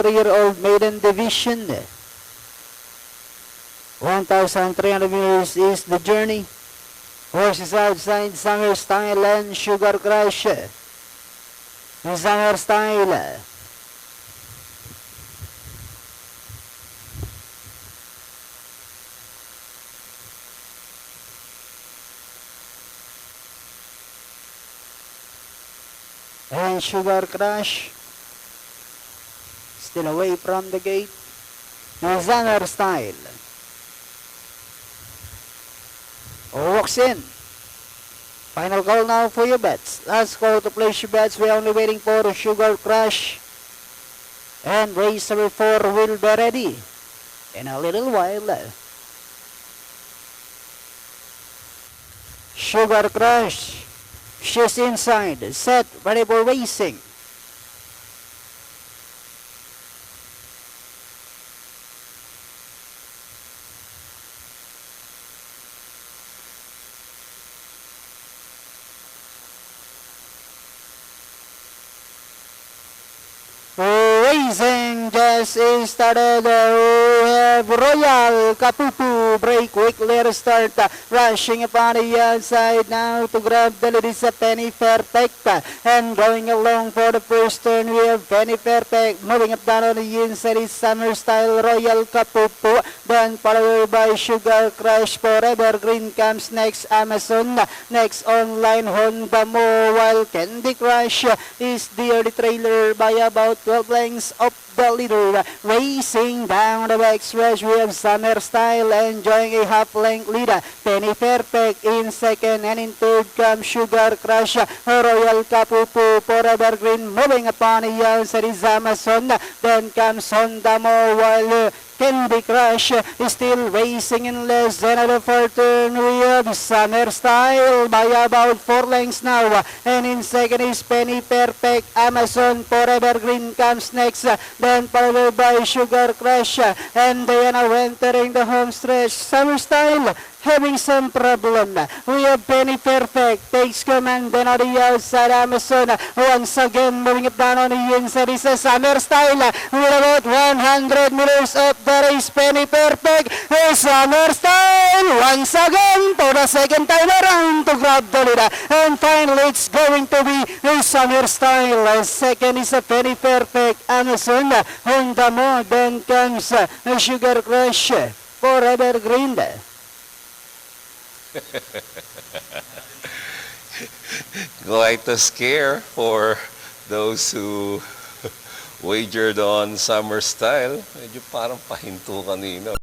3-year-old maiden division. 1,300 meters is the journey. Horses outside, Summer Style and Sugar Crush. Summer Style. And Sugar Crush. Still away from the gate. Summer Style. Walks in. Final call now for your bets. Last call to place your bets. We're only waiting for Sugar Crush. And race number 4 will be ready in a little while. Sugar Crush. She's inside. Set. Ready for racing. Racing just is started. We have Royal Kapupu break quickly to start. Rushing upon the outside now to grab the lead is a Penny Perfect. And going along for the first turn we have Penny Perfect. Moving up down on the inside is Summer Style, Royal Kapupu. Then followed by Sugar Crush. Forever Green comes next, Amazon. Next online Honda Mo, while Candy Crush is the early trailer by about 12 lengths of the leader. Racing down the backstretch we have Summer Style enjoying a half-length lead. Penny Perfect in second, and in third comes Sugar Crush. Royal Kapupu, Forever Green moving upon the outside is Amazon. Then comes Honda Mo, while Candy Crush is still racing in less than a 4 turn. We have Summer Style by about 4 lengths now. And in second is Penny Perfect. Amazon, Forever Green comes next. Then followed by Sugar Crush. And they are now entering the home stretch. Summer Style having some problem. We have Penny Perfect takes command, then on the outside Amazon once again moving it down on the inside is a Summer Style with about 100 meters of the race. Penny Perfect, Summer Style once again for the second time around to grab the lead, and finally it's going to be Summer Style. Second is a Penny Perfect, Amazon, Honda Mo, then comes Sugar Crush, Forever Green. Quite a scare for those who wagered on Summer Style. Medyo parang pahinto kanina.